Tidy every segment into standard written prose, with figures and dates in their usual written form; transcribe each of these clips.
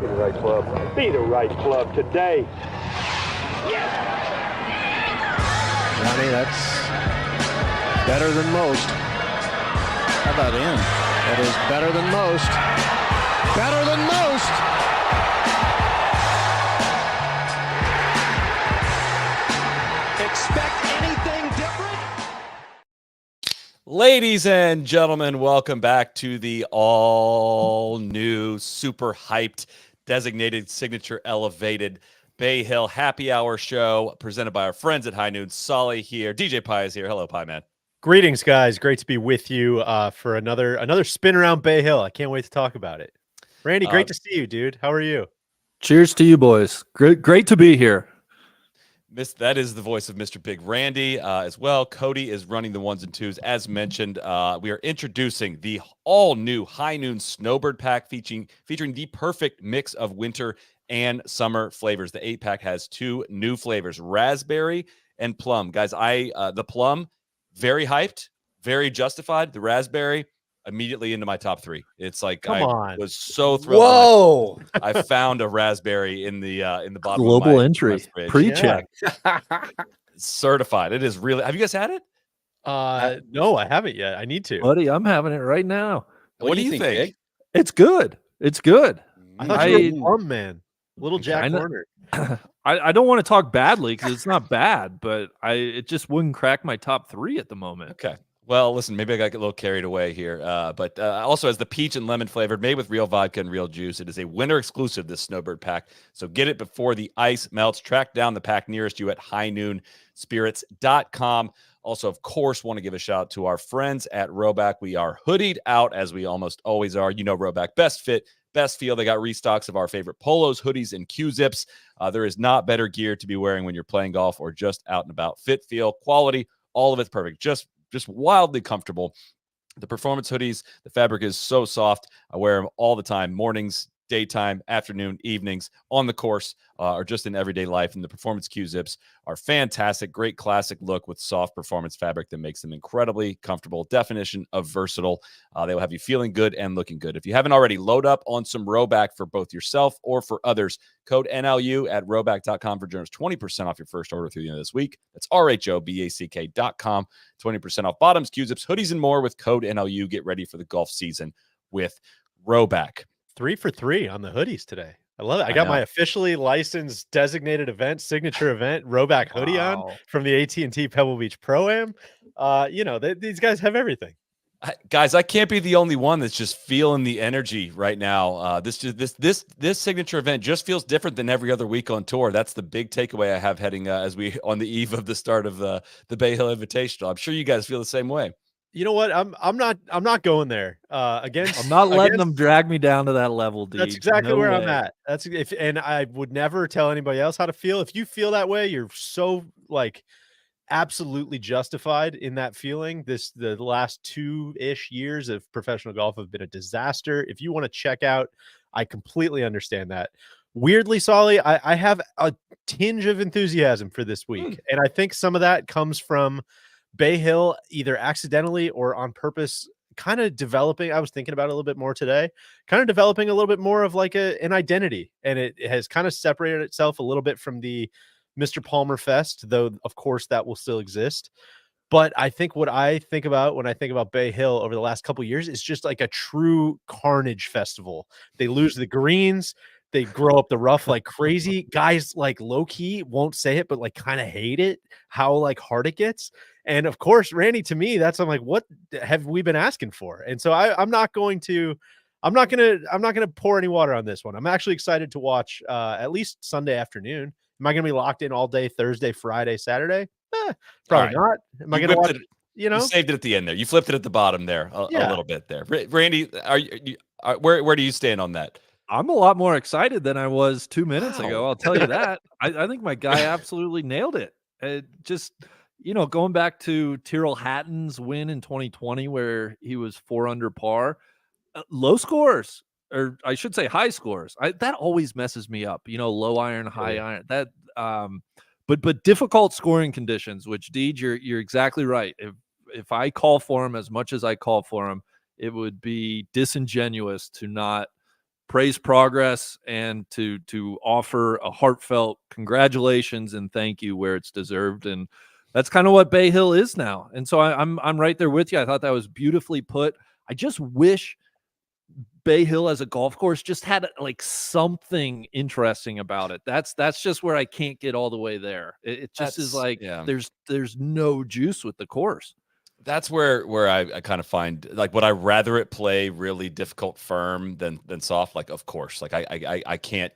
Be the right club. Be the right club today. Johnny, that's better than most. How about in? That is better than most. Better than most. Expect anything different? Ladies and gentlemen, welcome back to the all-new, super hyped, designated signature elevated Bay Hill Happy Hour show presented by our friends at High Noon. Solly here. DJ Pie is here. Hello, Pie Man. Greetings, guys. Great to be with you for another spin around Bay Hill. I can't wait to talk about it. Randy, great to see you, dude. How are you? Cheers to you, boys. Great to be here. That is the voice of Mr. Big Randy as well. Cody is running the ones and twos. As mentioned, we are introducing the all-new High Noon Snowbird Pack featuring the perfect mix of winter and summer flavors. The 8-pack has two new flavors, raspberry and plum. Guys, the plum, very hyped, very justified. The raspberry, immediately into my top three. It's like was so thrilled. Whoa! I found a raspberry in the bottom Global of my entry fridge. pre-check. Certified. It is really. Have you guys had it? No, I haven't yet. I need to. Buddy, I'm having it right now. What do you think? Big? It's good. It's good. I thought you were a plum man. Little Jack Horner. I don't want to talk badly because it's not bad, but it just wouldn't crack my top three at the moment. Okay. Well, listen, maybe I got a little carried away here, but also has the peach and lemon flavored, made with real vodka and real juice. It is a winter exclusive, this Snowbird Pack. So get it before the ice melts. Track down the pack nearest you at highnoonspirits.com. Also, of course, want to give a shout out to our friends at Roback. We are hoodied out, as we almost always are. You know Roback, best fit, best feel. They got restocks of our favorite polos, hoodies, and Q-zips. There is not better gear to be wearing when you're playing golf or just out and about. Fit, feel, quality, all of it's perfect. Just wildly comfortable. The performance hoodies, the fabric is so soft. I wear them all the time, mornings, daytime, afternoon, evenings, on the course, or just in everyday life. And the performance Q-zips are fantastic. Great classic look with soft performance fabric that makes them incredibly comfortable. Definition of versatile. They will have you feeling good and looking good. If you haven't already, load up on some Roback for both yourself or for others. Code NLU at roback.com for generous 20% off your first order through the end of this week. That's RHOBACK.com. 20% off bottoms, Q-zips, hoodies, and more with code NLU. Get ready for the golf season with Roback. 3 for 3 on the hoodies today. I love it. I got my officially licensed designated event, signature event, Roback hoodie on from the AT&T Pebble Beach Pro-Am. These guys have everything. Guys, I can't be the only one that's just feeling the energy right now. This signature event just feels different than every other week on tour. That's the big takeaway I have heading as we on the eve of the start of the Bay Hill Invitational. I'm sure you guys feel the same way. You know what? I'm not going there. I'm not letting them drag me down to that level, dude. That's exactly where I'm at. And I would never tell anybody else how to feel. If you feel that way, you're so absolutely justified in that feeling. The last 2-ish years of professional golf have been a disaster. If you want to check out, I completely understand that. Weirdly, Solly, I have a tinge of enthusiasm for this week. And I think some of that comes from Bay Hill, either accidentally or on purpose, kind of developing. I was thinking about it a little bit more today, kind of developing a little bit more of like an identity. And it has kind of separated itself a little bit from the Mr. Palmer Fest, though, of course, that will still exist. But I think what I think about when I think about Bay Hill over the last couple of years is just like a true carnage festival. They lose the greens. They grow up the rough like crazy. Guys like low key won't say it, but like kind of hate it, how like hard it gets. And of course, Randy, to me, I'm like, what have we been asking for? And so I'm not going to pour any water on this one. I'm actually excited to watch at least Sunday afternoon. Am I going to be locked in all day Thursday, Friday, Saturday? Probably not. Am I going to watch? You saved it at the end there. You flipped it at the bottom there a little bit there. Randy, where do you stand on that? I'm a lot more excited than I was 2 minutes ago. I'll tell you that. I think my guy absolutely nailed it. Just, going back to Tyrrell Hatton's win in 2020, where he was 4 under par, low scores, or I should say high scores. That always messes me up. Low iron, high iron. That, but difficult scoring conditions. Which, Deej, you're exactly right. If I call for him as much as I call for him, it would be disingenuous to not praise progress and to offer a heartfelt congratulations and thank you where it's deserved. And that's kind of what Bay Hill is now. And so I'm right there with you. I thought that was beautifully put. I just wish Bay Hill as a golf course just had like something interesting about it. That's just where I can't get all the way there. It just is like there's no juice with the course. That's where I kind of find, like, would I rather it play really difficult firm than soft? Like, of course, like I can't,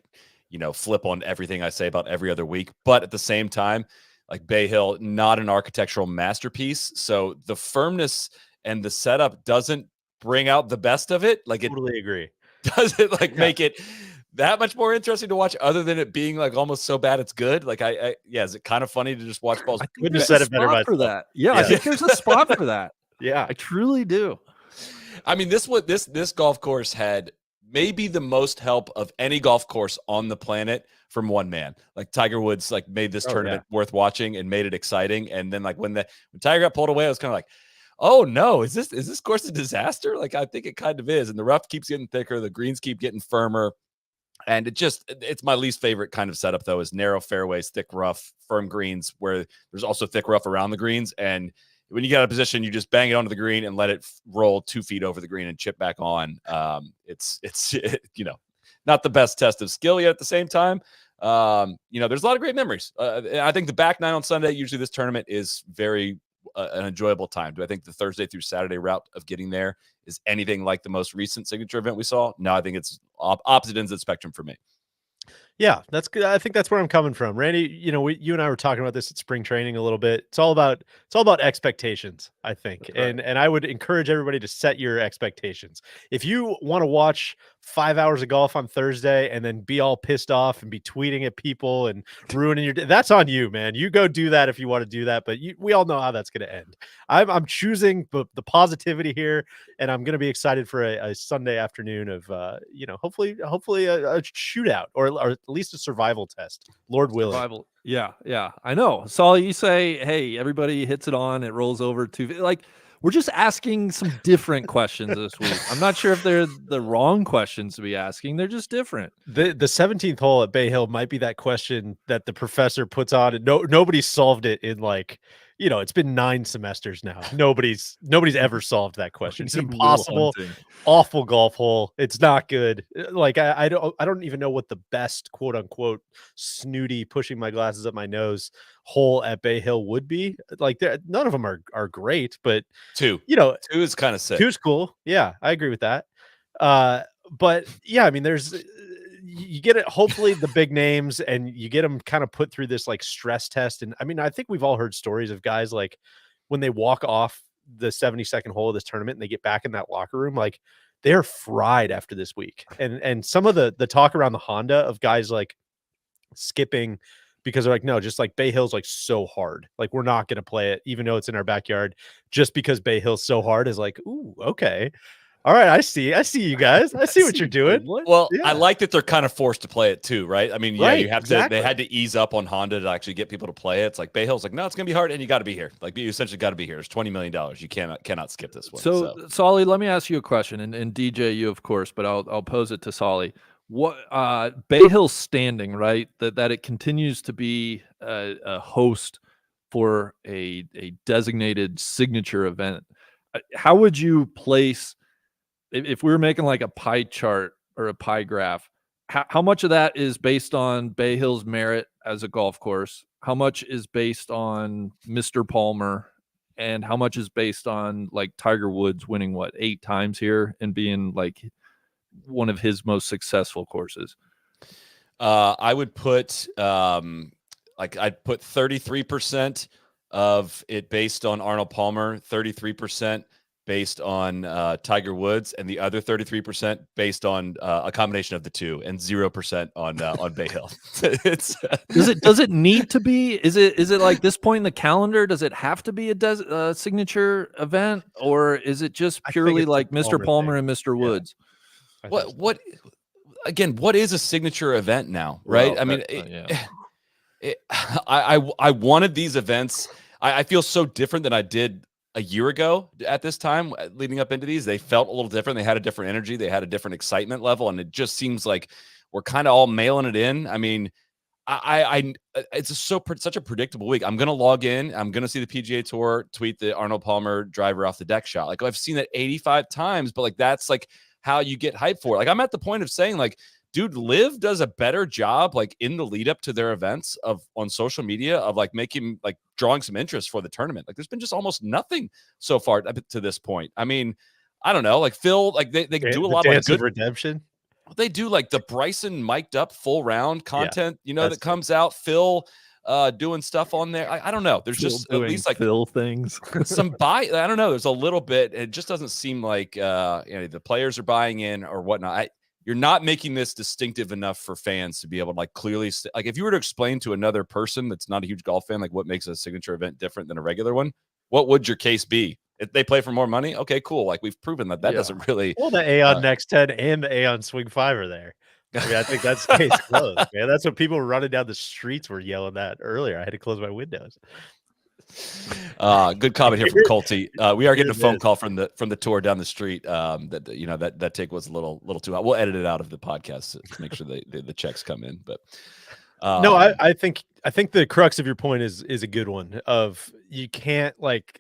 flip on everything I say about every other week, but at the same time, like Bay Hill, not an architectural masterpiece. So the firmness and the setup doesn't bring out the best of it. Like, totally agree. Does it make it that much more interesting to watch, other than it being like almost so bad it's good? Like, is it kind of funny to just watch balls? I couldn't have said it better for that. Yeah, I think there's a spot for that. Yeah, I truly do. I mean, this golf course had maybe the most help of any golf course on the planet from one man. Like, Tiger Woods made this tournament worth watching and made it exciting. And then when Tiger got pulled away, I was kind of like, oh no, is this course a disaster? Like, I think it kind of is. And the rough keeps getting thicker, the greens keep getting firmer. And it's my least favorite kind of setup, though, is narrow fairways, thick rough, firm greens, where there's also thick rough around the greens. And when you get out of position, you just bang it onto the green and let it roll 2 feet over the green and chip back on. It's not the best test of skill yet at the same time. There's a lot of great memories. I think the back nine on Sunday, usually this tournament is very an enjoyable time. Do I think the Thursday through Saturday route of getting there is anything like the most recent signature event we saw? No, I think it's opposite ends of the spectrum for me. Yeah, that's good. I think that's where I'm coming from. Randy, you and I were talking about this at spring training a little bit. It's all about expectations, I think. Right. And I would encourage everybody to set your expectations. If you want to watch 5 hours of golf on Thursday and then be all pissed off and be tweeting at people and ruining your day, that's on you, man. You go do that if you want to do that, but we all know how that's going to end. I'm choosing the positivity here, and I'm going to be excited for a Sunday afternoon of hopefully a shootout or at least a survival test, Lord willing. Survival. Yeah. I know. So you say, hey, everybody hits it on, it rolls over to, like, we're just asking some different questions this week. I'm not sure if they're the wrong questions to be asking. They're just different. The 17th hole at Bay Hill might be that question that the professor puts on, and nobody solved it in it's been 9 semesters now. Nobody's ever solved that question. It's impossible. Awful golf hole. It's not good. Like, I don't even know what the best quote unquote snooty pushing my glasses up my nose hole at Bay Hill would be. Like, none of them are great, but 2 is kind of sick. 2's cool. Yeah, I agree with that. But yeah, I mean, you get it, hopefully the big names, and you get them kind of put through this stress test. And I mean, I think we've all heard stories of guys, like, when they walk off the 72nd hole of this tournament and they get back in that locker room, like, they're fried after this week. And some of the talk around the Honda of guys skipping because they're like, no, just Bay Hill's so hard. Like, we're not going to play it, even though it's in our backyard, just because Bay Hill's so hard is ooh, okay. All right, I see you guys. I see what you're doing. Well, yeah. I like that they're kind of forced to play it too, right? I mean, yeah, right, you have to. They had to ease up on Honda to actually get people to play it. It's like Bay Hill's no, it's gonna be hard, and you got to be here. Like, you essentially got to be here. It's $20 million. You cannot skip this one. So Solly, let me ask you a question, and DJ, you of course, but I'll pose it to Solly. What Bay Hill's standing, right? That it continues to be a host for a designated signature event. How would you place? If we were making a pie chart or a pie graph, how much of that is based on Bay Hill's merit as a golf course? How much is based on Mr. Palmer? And how much is based on Tiger Woods winning 8 times here and being one of his most successful courses? I would put I'd put 33% of it based on Arnold Palmer, 33% based on Tiger Woods, and the other 33% based on a combination of the two, and 0% on Bay Hill. Does it need to be? Is it like this point in the calendar? Does it have to be a signature event, or is it just purely like Mr. Palmer and Mr. Woods? Yeah. What again? What is a signature event now? Right? Well, I mean, I wanted these events. I feel so different than I did a year ago at this time leading up into these. They felt a little different. They had a different energy. They had a different excitement level. And it just seems like we're kind of all mailing it in. I mean, it's such a predictable week. I'm going to log in. I'm going to see the PGA Tour tweet the Arnold Palmer driver off the deck shot. Like I've seen that 85 times, but like, that's like how you get hyped for it. Like I'm at the point of saying like, dude, Liv does a better job like in the lead up to their events on social media of like making like drawing some interest for the tournament. Like there's been just almost nothing so far to this point. I mean, I don't know, like Phil, like they do a lot of like good redemption. They do like the Bryson mic'd up full round content, that comes out. Phil doing stuff on there. I don't know. There's just at least like Phil things. some I don't know. There's a little bit. It just doesn't seem like the players are buying in or whatnot. You're not making this distinctive enough for fans to be able to like clearly like if you were to explain to another person that's not a huge golf fan like what makes a signature event different than a regular one, what would your case be? If they play for more money, okay, cool. Like we've proven that doesn't really. Well, the Aon Next 10 and the Aon Swing 5 are there. I mean, I think that's the case closed, man. That's what people running down the streets were yelling at earlier. I had to close my windows. Good comment here from Colty. We are getting a phone call from the tour down the street. That take was a little too hot. We'll edit it out of the podcast to make sure the checks come in. But no, I think the crux of your point is a good one. Of you can't like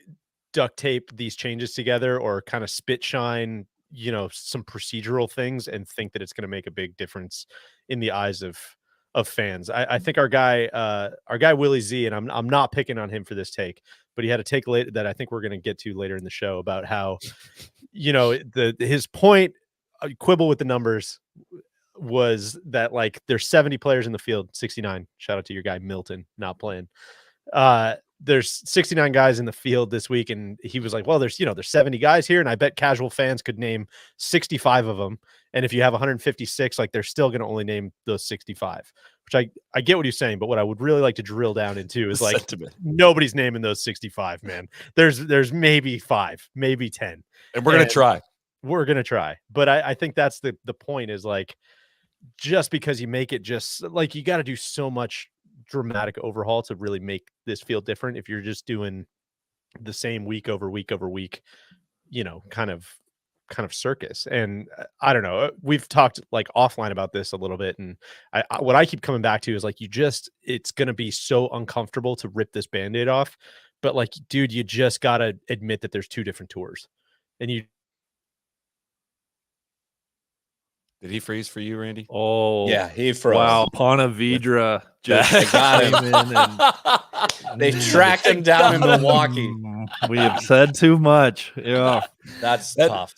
duct tape these changes together or kind of spit shine, some procedural things and think that it's going to make a big difference in the eyes of fans. I think our guy Willie Z, and I'm not picking on him for this take, but he had a take late that I think we're going to get to later in the show about how, his point, quibble with the numbers was that like there's 70 players in the field, 69. Shout out to your guy Milton not playing. There's 69 guys in the field this week, and he was like, well, there's 70 guys here, and I bet casual fans could name 65 of them. And if you have 156, like they're still going to only name those 65, which I get what he's saying, but what I would really like to drill down into is like nobody's naming those 65, man. There's maybe 5, maybe 10. And we're going to try. We're going to try. But I think that's the point is like, just because you make it just like you got to do so much dramatic overhaul to really make this feel different. If you're just doing the same week over week over week, kind of circus. And I don't know, we've talked like offline about this a little bit. And what I keep coming back to is like, it's going to be so uncomfortable to rip this Band-Aid off. But like, dude, you just got to admit that there's 2 different tours. And Did he freeze for you, Randy? Oh, yeah, he froze. Wow, Pontevedra just got him. They tracked him down in Milwaukee. We have said too much. Yeah, that's tough.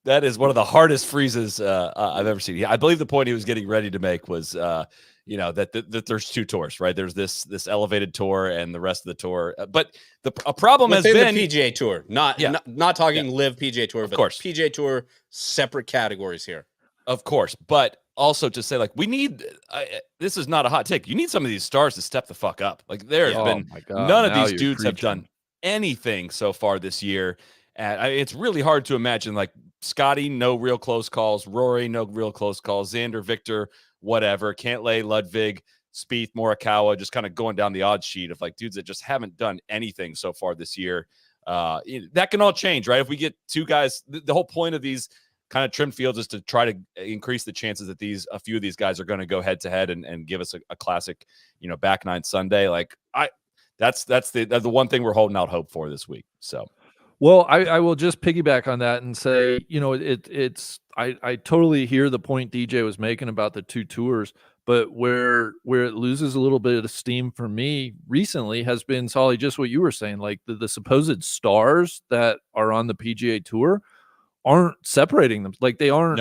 That is one of the hardest freezes I've ever seen. I believe the point he was getting ready to make was, that there's 2 tours, right? There's this elevated tour and the rest of the tour. But a problem within has been the PGA Tour, not talking live PGA Tour, but course. PGA Tour, separate categories here. Of course, but also to say like we need this is not a hot take. You need some of these stars to step the fuck up. Like there has been none of these dudes have done anything so far this year, and it's really hard to imagine like Scotty, no real close calls, Rory, no real close calls, Xander, Victor, whatever, Cantlay, Ludwig, Spieth, Morikawa, just kind of going down the odds sheet of like dudes that just haven't done anything so far this year. That can all change, right? If we get 2 guys, the whole point of these kind of trimmed fields is to try to increase the chances that a few of these guys are going to go head to head and give us a classic, back nine Sunday. Like that's the one thing we're holding out hope for this week. So, well, I will just piggyback on that and say, I totally hear the point DJ was making about the 2 tours, but where it loses a little bit of steam for me recently has been, Solly, just what you were saying, like the supposed stars that are on the PGA Tour aren't separating them, like they aren't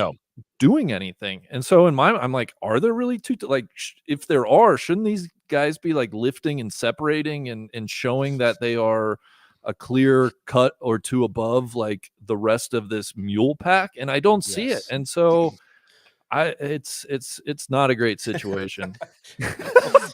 doing anything. And so I'm like, are there really 2 like if there are, shouldn't these guys be like lifting and separating and showing that they are a clear cut or 2 above like the rest of this mule pack? And I don't see it. And so it's not a great situation.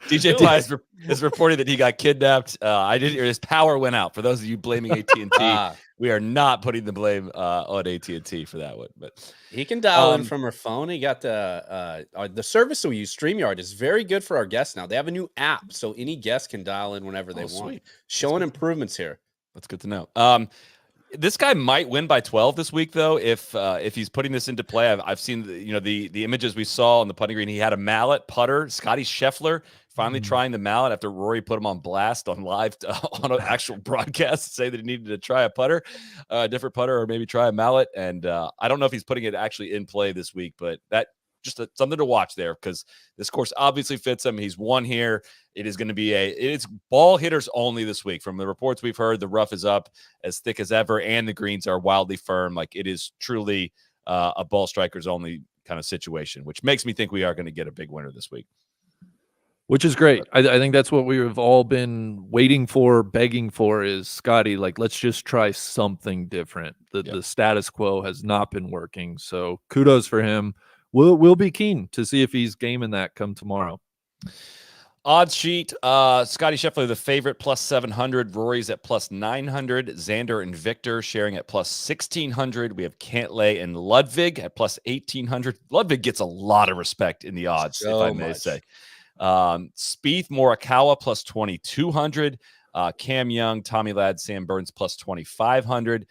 DJ Ty is reporting that he got kidnapped. I didn't hear his power went out. For those of you blaming AT&T, we are not putting the blame on AT&T for that one. But he can dial in from her phone. He got the service that we use, StreamYard, is very good for our guests now. They have a new app, so any guest can dial in whenever they want. Showing improvements here. That's good to know. This guy might win by 12 this week, though. If he's putting this into play, I've seen the images we saw on the putting green. He had a mallet putter. Scotty Scheffler finally trying the mallet after Rory put him on blast on live on an actual broadcast to say that he needed to try a putter, a different putter, or maybe try a mallet. And I don't know if he's putting it actually in play this week, but that just something to watch there because this course obviously fits him. He's won here. It is going to be it's ball hitters only this week. From the reports we've heard, the rough is up as thick as ever, and the greens are wildly firm. Like it is truly a ball strikers only kind of situation, which makes me think we are going to get a big winner this week. Which is great. I think that's what we have all been waiting for, begging for is Scotty, like, let's just try something different. The status quo has not been working. So kudos for him. We'll be keen to see if he's gaming that come tomorrow. Odds sheet, Scotty Scheffler, the favorite, plus 700. Rory's at plus 900. Xander and Victor sharing at plus 1,600. We have Cantlay and Ludwig at plus 1,800. Ludwig gets a lot of respect in the odds, if I may say. Spieth, Morikawa, plus 2,200. Cam Young, Tommy Ladd, Sam Burns, plus 2,500.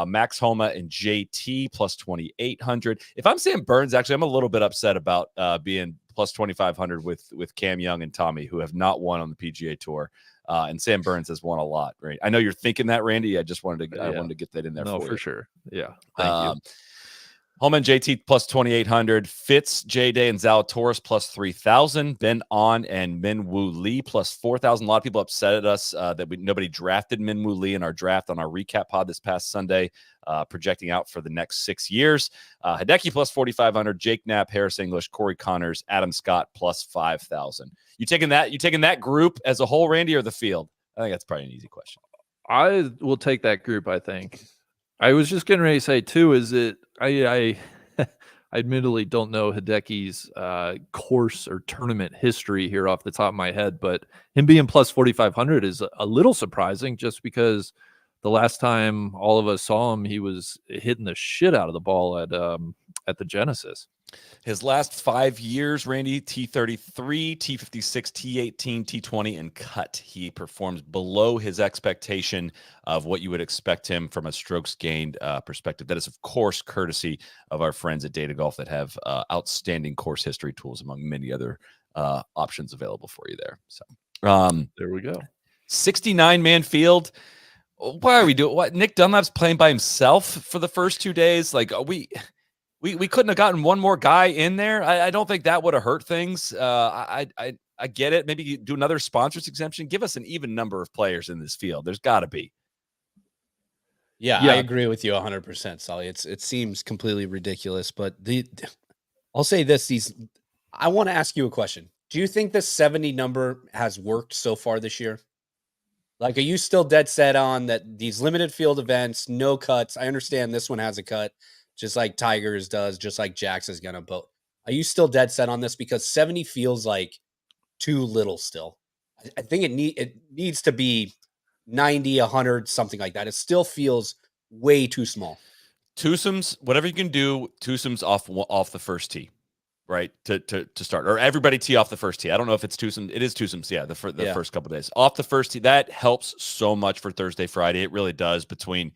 Max Homa and JT plus 2,800. If I'm Sam Burns, actually, I'm a little bit upset about being plus 2,500 with Cam Young and Tommy, who have not won on the PGA Tour. And Sam Burns has won a lot, right? I know you're thinking that, Randy. I just wanted to get that in there. No, for you. For sure. Yeah. Thank you. Homa and JT plus 2,800. Fitz, J-Day, and Zalatoris plus 3,000. Ben On and Min Woo Lee plus 4,000. A lot of people upset at us that nobody drafted Min Woo Lee in our draft on our recap pod this past Sunday, projecting out for the next 6 years. Hideki plus 4,500. Jake Knapp, Harris English, Corey Connors, Adam Scott plus 5,000. You taking that group as a whole, Randy, or the field? I think that's probably an easy question. I will take that group, I think. I was just getting ready to say, too, is it I admittedly don't know Hideki's course or tournament history here off the top of my head, but him being plus 4,500 is a little surprising just because the last time all of us saw him, he was hitting the shit out of the ball at the Genesis. His last 5 years, Randy, T33, T56, T18, T20, and cut. He performs below his expectation of what you would expect him from a strokes gained perspective. That is, of course, courtesy of our friends at Data Golf that have outstanding course history tools among many other options available for you there. So there we go. 69-man field. Why are we doing what? Nick Dunlap's playing by himself for the first 2 days. Like, we couldn't have gotten one more guy in there. I don't think that would have hurt things. I get it. Maybe do another sponsors exemption. Give us an even number of players in this field. There's got to be. Yeah, I agree with you 100%, Sully. It seems completely ridiculous, but I'll say this: I want to ask you a question. Do you think the 70 number has worked so far this year? Like, are you still dead set on that? These limited field events, no cuts. I understand this one has a cut, just like Tigers does, just like Jax is gonna. But are you still dead set on this? Because 70 feels like too little still. I think it needs to be 90, 100, something like that. It still feels way too small. Twosomes, whatever you can do, twosomes off the first tee, right? To start, or everybody tee off the first tee. I don't know if it's twosome. It is twosomes. Yeah, the first couple of days off the first tee. That helps so much for Thursday, Friday. It really does. Between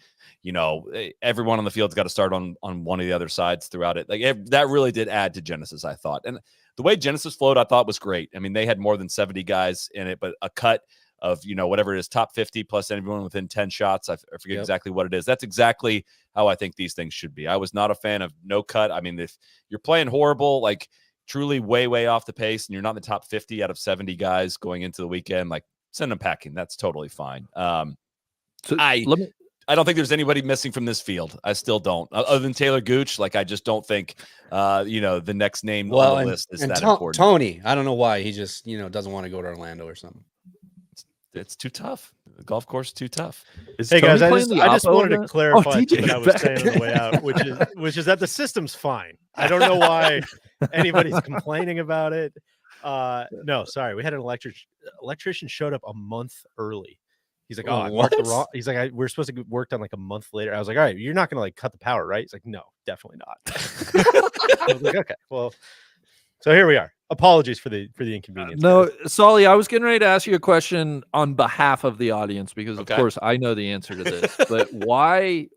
everyone on the field's got to start on one of the other sides throughout it. Like that really did add to Genesis, I thought. And the way Genesis flowed, I thought was great. I mean, they had more than 70 guys in it, but a cut of, whatever it is, top 50 plus everyone within 10 shots. I forget exactly what it is. That's exactly how I think these things should be. I was not a fan of no cut. I mean, if you're playing horrible, like truly way, way off the pace, and you're not in the top 50 out of 70 guys going into the weekend, like send them packing. That's totally fine. I don't think there's anybody missing from this field. I still don't. Other than Taylor Gooch, like I just don't think, the next name on the list is that important. Tony, I don't know why he just, doesn't want to go to Orlando or something. It's too tough. The golf course is too tough. Hey guys, I just wanted to clarify what I was saying on the way out, which is that the system's fine. I don't know why anybody's complaining about it. No, sorry, we had an electrician showed up a month early. He's like, I marked the wrong. He's like, we're supposed to get work done like a month later. I was like, all right, you're not gonna like cut the power, right? He's like, no, definitely not. I was like, okay, well, So here we are. Apologies for the inconvenience. No, guys. Solly, I was getting ready to ask you a question on behalf of the audience because, of course, I know the answer to this. But why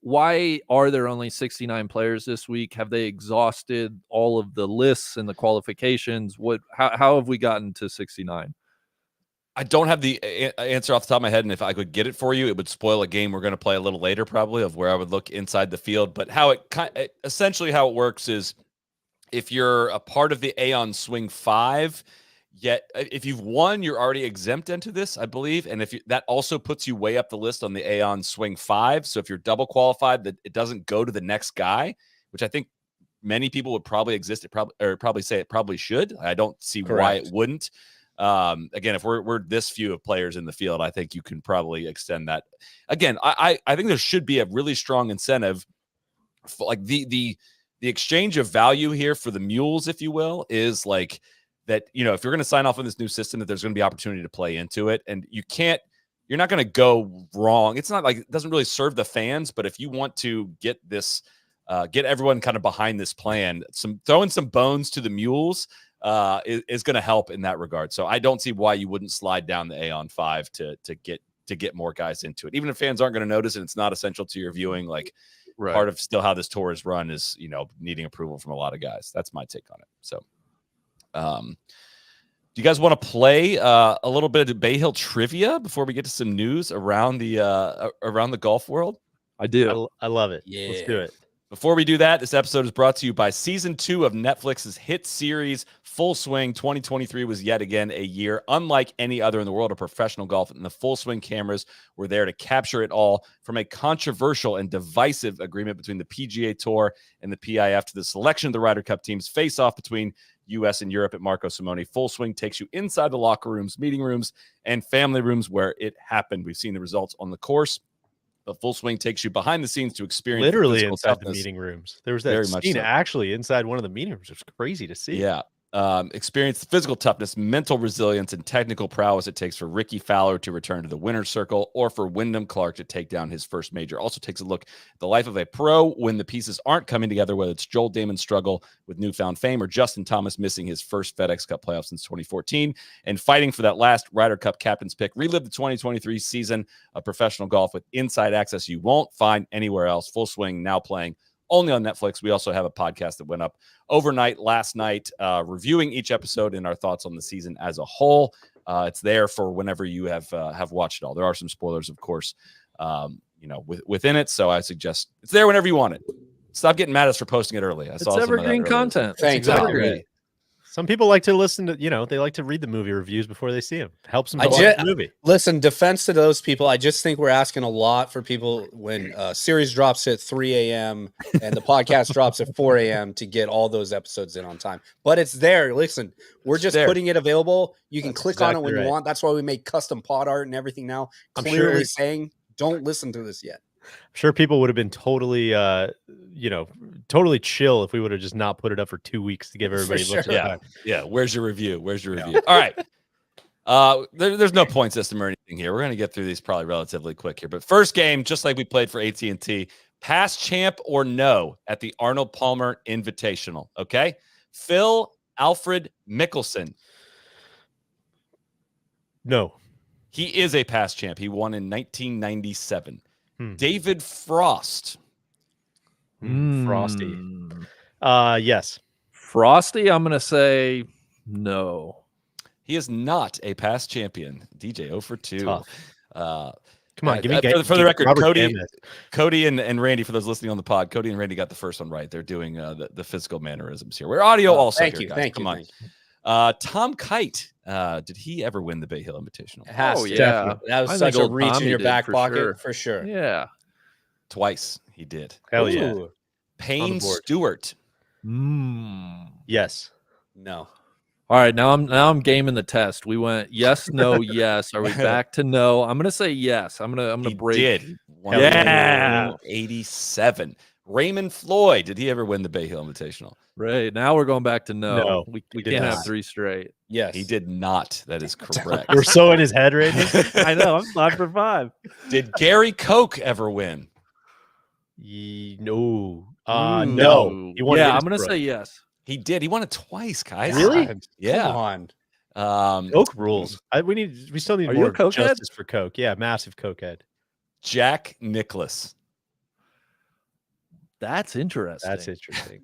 are there only 69 players this week? Have they exhausted all of the lists and the qualifications? How have we gotten to 69? I don't have the answer off the top of my head, and if I could get it for you, it would spoil a game we're going to play a little later, probably, of where I would look inside the field. But essentially how it works is, if you're a part of the Aon Swing 5, yet if you've won, you're already exempt into this, I believe. And that also puts you way up the list on the Aon Swing 5. So if you're double qualified, that it doesn't go to the next guy, which I think many people would probably probably say it probably should. I don't see why it wouldn't. Again, if we're this few of players in the field, I think you can probably extend that. Again, I think there should be a really strong incentive for, like, the exchange of value here for the mules, if you will, is like that, if you're going to sign off on this new system, that there's going to be opportunity to play into it. And you're not going to go wrong. It's not like it doesn't really serve the fans, but if you want to get this, get everyone kind of behind this plan, throwing some bones to the mules is going to help in that regard. So I don't see why you wouldn't slide down the Aon 5 to get more guys into it. Even if fans aren't going to notice and it's not essential to your viewing, like, part of still how this tour is run is, needing approval from a lot of guys. That's my take on it. So, do you guys want to play a little bit of Bay Hill trivia before we get to some news around the golf world? I do. I love it. Yeah. Let's do it. Before we do that, this episode is brought to you by Season 2 of Netflix's hit series, Full Swing. 2023 was yet again a year unlike any other in the world of professional golf, and the Full Swing cameras were there to capture it all. From a controversial and divisive agreement between the PGA Tour and the PIF to the selection of the Ryder Cup teams face-off between U.S. and Europe at Marco Simone, Full Swing takes you inside the locker rooms, meeting rooms, and family rooms where it happened. We've seen the results on the course. The Full Swing takes you behind the scenes to experience literally inside the meeting rooms. There was that Very much scene so. actually inside one of the meeting rooms. It was crazy to see. Yeah. Experience the physical toughness, mental resilience, and technical prowess it takes for Ricky Fowler to return to the winner's circle, or for Wyndham Clark to take down his first major. Also takes a look at the life of a pro when the pieces aren't coming together, whether it's Joel Damon's struggle with newfound fame or Justin Thomas missing his first FedEx Cup playoff since 2014 and fighting for that last Ryder Cup captain's pick. Relive the 2023 season of professional golf with inside access you won't find anywhere else. Full Swing now playing only on Netflix. We also have a podcast that went up overnight last night, reviewing each episode and our thoughts on the season as a whole. It's there for whenever you have watched it all. There are some spoilers, of course, within it. So I suggest it's there whenever you want it. Stop getting mad at us for posting it early. It's evergreen content. Thanks. Exactly. Some people like to listen to, they like to read the movie reviews before they see them. Helps them watch the movie. Listen, defense to those people. I just think we're asking a lot for people when series drops at 3 a.m. and the podcast drops at 4 a.m. to get all those episodes in on time. But it's there. Listen, we're just putting it available. You can click on it when you want. That's why we make custom pod art and everything now. Clearly saying, don't listen to this yet. I'm sure people would have been totally, totally chill if we would have just not put it up for 2 weeks to give everybody sure. Yeah. Where's your review? All right. There's no point system or anything here. We're going to get through these probably relatively quick here. But first game, just like we played for AT&T, past champ or no at the Arnold Palmer Invitational. Okay. Phil Alfred Mickelson. No. He is a past champ. He won in 1997. David Frost. Frosty. Yes. Frosty, I'm going to say no. He is not a past champion. DJ 0 for 2. Come on, give me for the record, Robert Cody and Randy, for those listening on the pod, Cody and Randy got the first one right. They're doing the physical mannerisms here. We're audio also here, guys. Come on. Tom Kite. Did he ever win the Bay Hill Invitational? Yeah. That was such a reach in your back pocket for sure. Yeah. Twice he did. Hell yeah. Payne Stewart. Yes. No. All right, now I'm gaming the test. We went yes, no, yes. Are we back to no? I'm gonna say yes. I'm gonna break. Did. Yeah. 87. Raymond Floyd. Did he ever win the Bay Hill Invitational? Right. Now we're going back to no. No, We can't have 3 straight. Yes. He did not. That is correct. We're so in his head right now. I know. I'm 5 for 5. Did Gary Koch ever win? No. No. He won I'm gonna Innsbruck. say yes. He did. He won it twice, guys. Really? God, Yeah. Come on. Coke rules. We still need Are you a more Coke head? justice for Coke. Yeah, massive Coke head. Jack Nicklaus. That's interesting. That's interesting.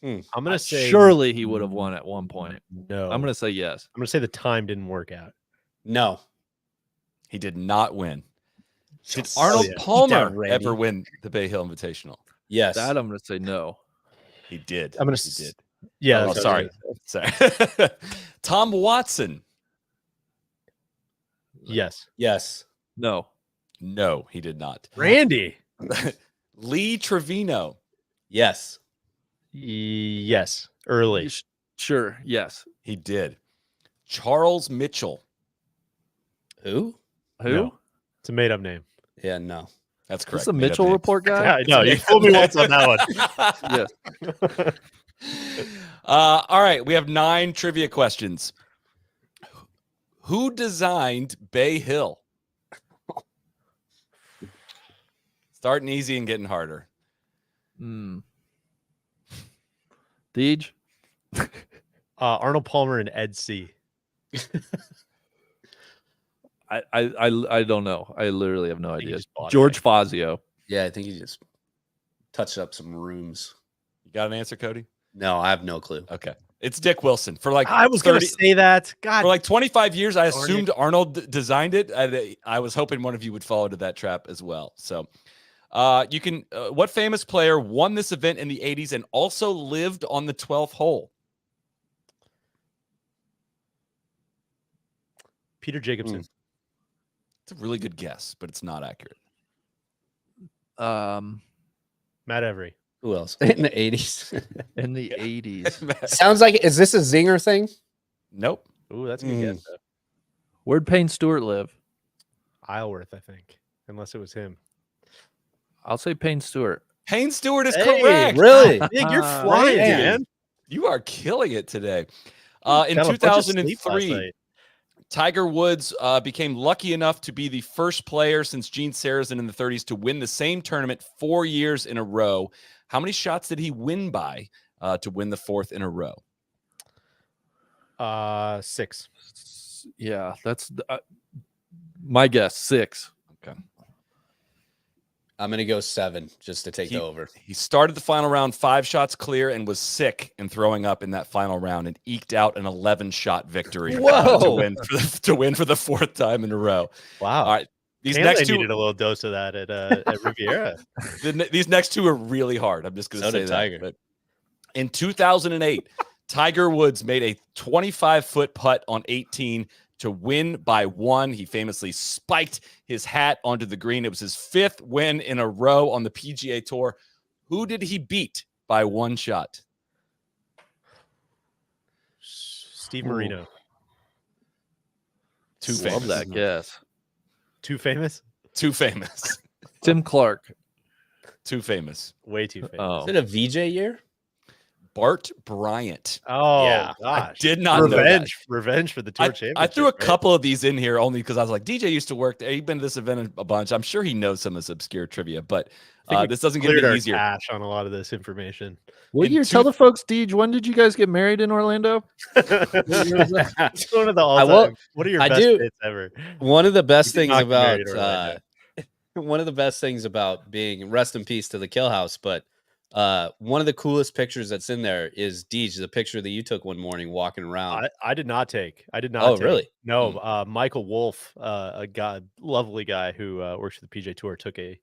Hmm. I'm gonna say Surely he would have won at one point. no. I'm gonna say yes. I'm gonna say the time didn't work out. No. He did not win. Did Yes. Arnold yeah. Eat Palmer that, Randy. ever win the Bay Hill Invitational? Yes. That I'm gonna say no. He did. I'm gonna. He did. Yeah. Oh, that's what I was sorry. gonna say. Sorry. Tom Watson. Yes. Yes. No. No, he did not. Randy. Lee Trevino. Yes. Yes. Early. Sure. Yes. He did. Charles Mitchell. Who? Who? No. It's a made up name. Yeah, no. That's Is correct. this a Made up Mitchell name. report guy? No, you fooled me once on that one. Yes. All right. We have 9 trivia questions. Who designed Bay Hill? Starting easy and getting harder. Deej? Arnold Palmer and Ed C. I don't know. I literally have no think he idea. just bought it, George Fazio. Yeah, I think he just touched up some rooms. You got an answer, Cody? No, I have no clue. Okay. It's Dick Wilson. For like I was gonna 30 say that. God. for like 25 years, I Darn it. assumed Arnold designed it. I was hoping one of you would fall into that trap as well. So you can what famous player won this event in the 80s and also lived on the 12th hole? Peter Jacobson. It's a really good guess, but it's not accurate. Matt Every. Who else? In the 80s. In the 80s. Sounds like, is this a Zinger thing? Nope. Ooh, that's a good guess. Though. Where'd Payne Stewart live? Isleworth, I think. Unless it was him. I'll say Payne Stewart. Payne Stewart is Hey, correct. Really? Big, you're flying, man. man. You are killing it today. In Got a bunch of sleep last 2003, night. Tiger Woods became lucky enough to be the first player since Gene Sarazen in the 30s to win the same tournament 4 years in a row. How many shots did he win by to win the 4th in a row? 6. Yeah, that's my guess. 6. Okay. I'm going to go 7 just to take the over. He started the final round 5 shots clear and was sick and throwing up in that final round and eked out an 11-shot victory to win for the 4th time in a row. Wow. All right. These Cantlay next two needed a little dose of that at Riviera. These next two are really hard. I'm just going to So say did that. Tiger. But in 2008, Tiger Woods made a 25-foot putt on 18 to win by 1. He famously spiked his hat onto the green. It was his 5th win in a row on the PGA Tour. Who did he beat by 1 shot? Steve Marino. Too Love famous. that guess. Too famous? Too famous. Tim Clark. Too famous. Way too famous. Oh, Is it a VJ year? Bart Bryant. Oh, Yeah. gosh. Did not know that. Revenge for the tour championship. I threw a right? couple of these in here only because I was like, DJ used to work there. He'd been to this event a bunch. I'm sure he knows some of this obscure trivia, but I think we this doesn't get cleared any our easier. cache on a lot of this information. what In year? two- Tell the folks, Deej, when did you guys get married in Orlando? It's one of the all-time. will- What are your I best do- bits ever? One of the best We did things not get about married in Orlando. one of the best things about being, rest in peace to the Kill House, but one of the coolest pictures that's in there is Deej, the picture that you took one morning walking around. I did not take. I did not. Oh, take. really? No. Michael Wolf, a guy, lovely guy who works for the PGA Tour, took an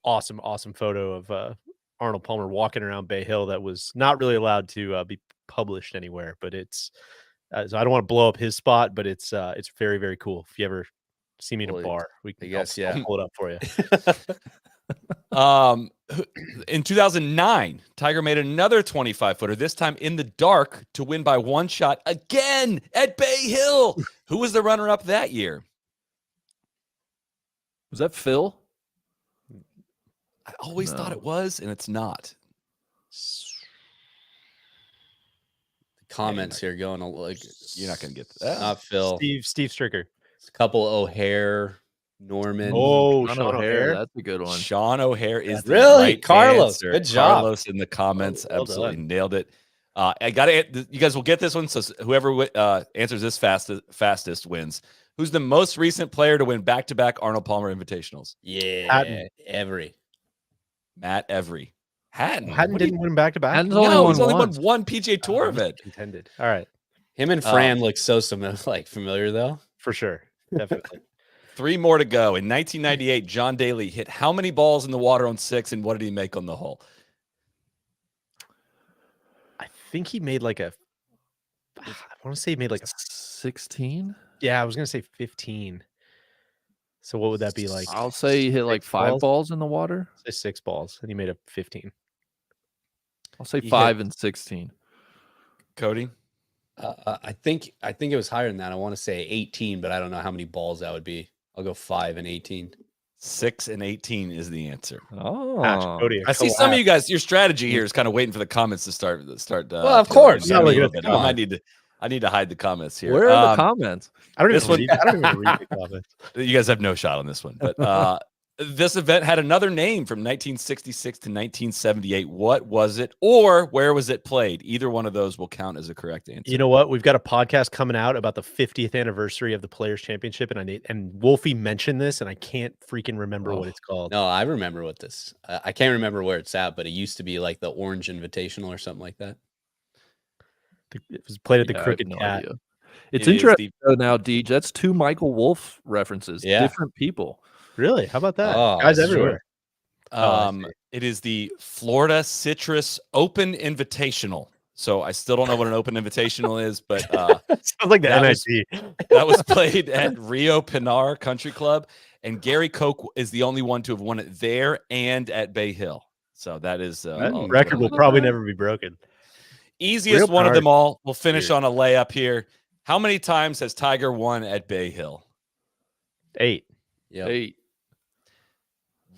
awesome photo of Arnold Palmer walking around Bay Hill that was not really allowed to be published anywhere. But it's so I don't want to blow up his spot, but it's very, very cool. If you ever see me in a Well, bar, we can yeah. I'll pull it up for you. In 2009, Tiger made another 25-footer, this time in the dark, to win by 1 shot again at Bay Hill. Who was the runner-up that year? Was that Phil? I always thought No. it was, and it's not. Comments here going like You're not going to get that. not Phil. Steve Stricker. It's a couple O'Hare. Norman. Oh, Sean Sean O'Hare. O'Hare. That's a good one. Sean O'Hare is the Really? right Carlos, answer. good job. Carlos in the comments Well absolutely done. nailed it. I got it. You guys will get this one. So whoever answers this fastest wins. Who's the most recent player to win back-to-back Arnold Palmer Invitationals? Yeah, Hatton. Every. Matt Every. Hatton. Hatton What do you- didn't win back to back. Hatton's No, he's only won once. one PGA Tour event. Contended. All right, Him and Fran look so familiar though. for sure, definitely. 3 more to go. In 1998, John Daly hit how many balls in the water on 6, and what did he make on the hole? I think he made like a. I want to say he made like a. 16. Yeah, I was gonna say 15. So what would that be like? I'll say he hit like 6 5 balls? balls in the water. Say 6 balls, and he made a 15. I'll say He 5 and 16. Cody? I think it was higher than that. I want to say 18, but I don't know how many balls that would be. I'll go 5 and 18. 6 and 18 is the answer. Oh, Cody, I see some of you guys. Your strategy here is kind of waiting for the comments to start. Well, of filling course. in Yeah, a look little at bit. it. I need to hide the comments here. where are the comments? I don't This even one- read, I don't even read the comments. You guys have no shot on this one. But this event had another name from 1966 to 1978. What was it, or where was it played? Either one of those will count as a correct answer. You know what? We've got a podcast coming out about the 50th anniversary of the Players Championship, and Wolfie mentioned this, and I can't freaking remember what it's called. No, I remember what this. I can't remember where it's at, but it used to be like the Orange Invitational or something like that. It was played at the Yeah, I have Crooked no Cat. idea. It's It is interesting though now, Deej. That's 2 Michael Wolf references. Yeah. Different people. Really? How about that? Oh, Guys sure. everywhere. I see. It is the Florida Citrus Open Invitational. So I still don't know what an Open Invitational is, but Sounds like the that was- NIT. that was played at Rio Pinar Country Club, and Gary Koch is the only one to have won it there and at Bay Hill. So that is That all- record will probably never be broken. easiest Rio one of Pinar them all. We'll finish weird. on a layup here. How many times has Tiger won at Bay Hill? 8. Yep. 8.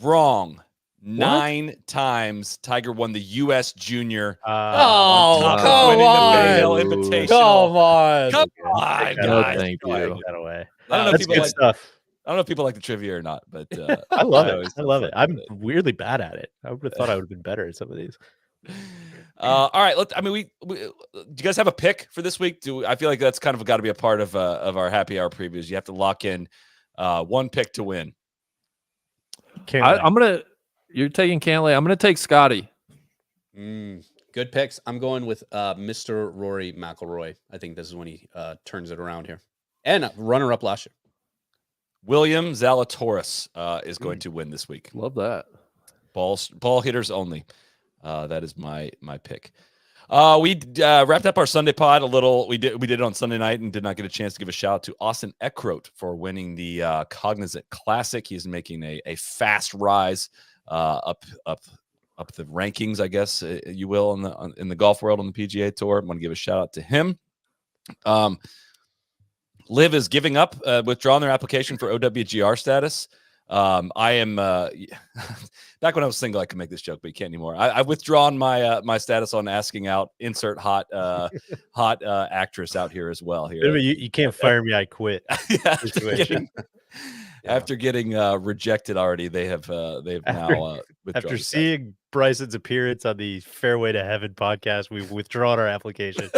Wrong. 9 times Tiger won the U.S. Junior. Oh, top of come winning the Bay Hill on. Invitational. Come on. Come on, No, guys. thank Flag you. that away. I don't know if That's people good like. stuff. I don't know if people like the trivia or not, but I love always it. I have love it. fun I'm with it. weirdly bad at it. I would have thought I would have been better at some of these. All right. We do you guys have a pick for this week? I feel like that's kind of got to be a part of our happy hour previews. You have to lock in one pick to win. I'm gonna. You're taking Cantlay. I'm gonna take Scotty. Good picks. I'm going with Mr. Rory McIlroy. I think this is when he turns it around here. And runner-up last year. William Zalatoris is going to win this week. Love that. Ball hitters only. That is my pick. We wrapped up our Sunday pod a little. We did it on Sunday night and did not get a chance to give a shout out to Austin Eckroat for winning the Cognizant Classic. He's making a fast rise up the rankings, I guess you will, in the golf world on the PGA Tour. I'm going to give a shout out to him. Liv is giving up, withdrawing their application for OWGR status. I am back when I was single, I could make this joke, but you can't anymore. I've withdrawn my status on asking out. Insert hot actress out here as well. Here, You can't fire me. I quit. Yeah, Situation. after getting rejected already, they have now withdrawn. After the status. seeing Bryson's appearance on the Fairway to Heaven podcast, we've withdrawn our application.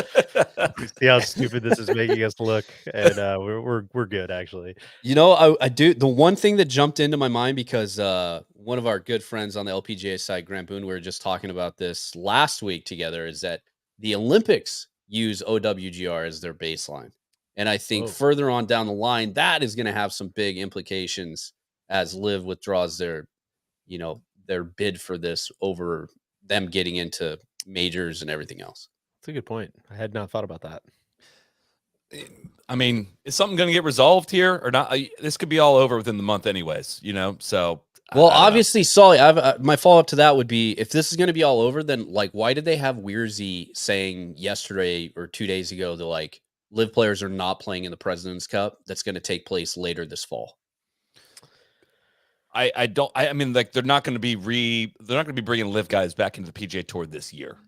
See how stupid this is making us look, and we're good actually. You know, I do. The one thing that jumped into my mind because one of our good friends on the LPGA side, Grant Boone, we were just talking about this last week together, is that the Olympics use OWGR as their baseline. And I think further on down the line, that is going to have some big implications as Liv withdraws their bid for this over them getting into majors and everything else. That's a good point. I had not thought about that. I mean, is something going to get resolved here or not? This could be all over within the month, anyways. So. Well, I don't know. obviously, Sully, my follow-up to that would be, if this is going to be all over, then why did they have Weirzy saying yesterday or 2 days ago that Liv players are not playing in the President's Cup that's going to take place later this fall? I mean, they're not going to be bringing Liv guys back into the PGA Tour this year.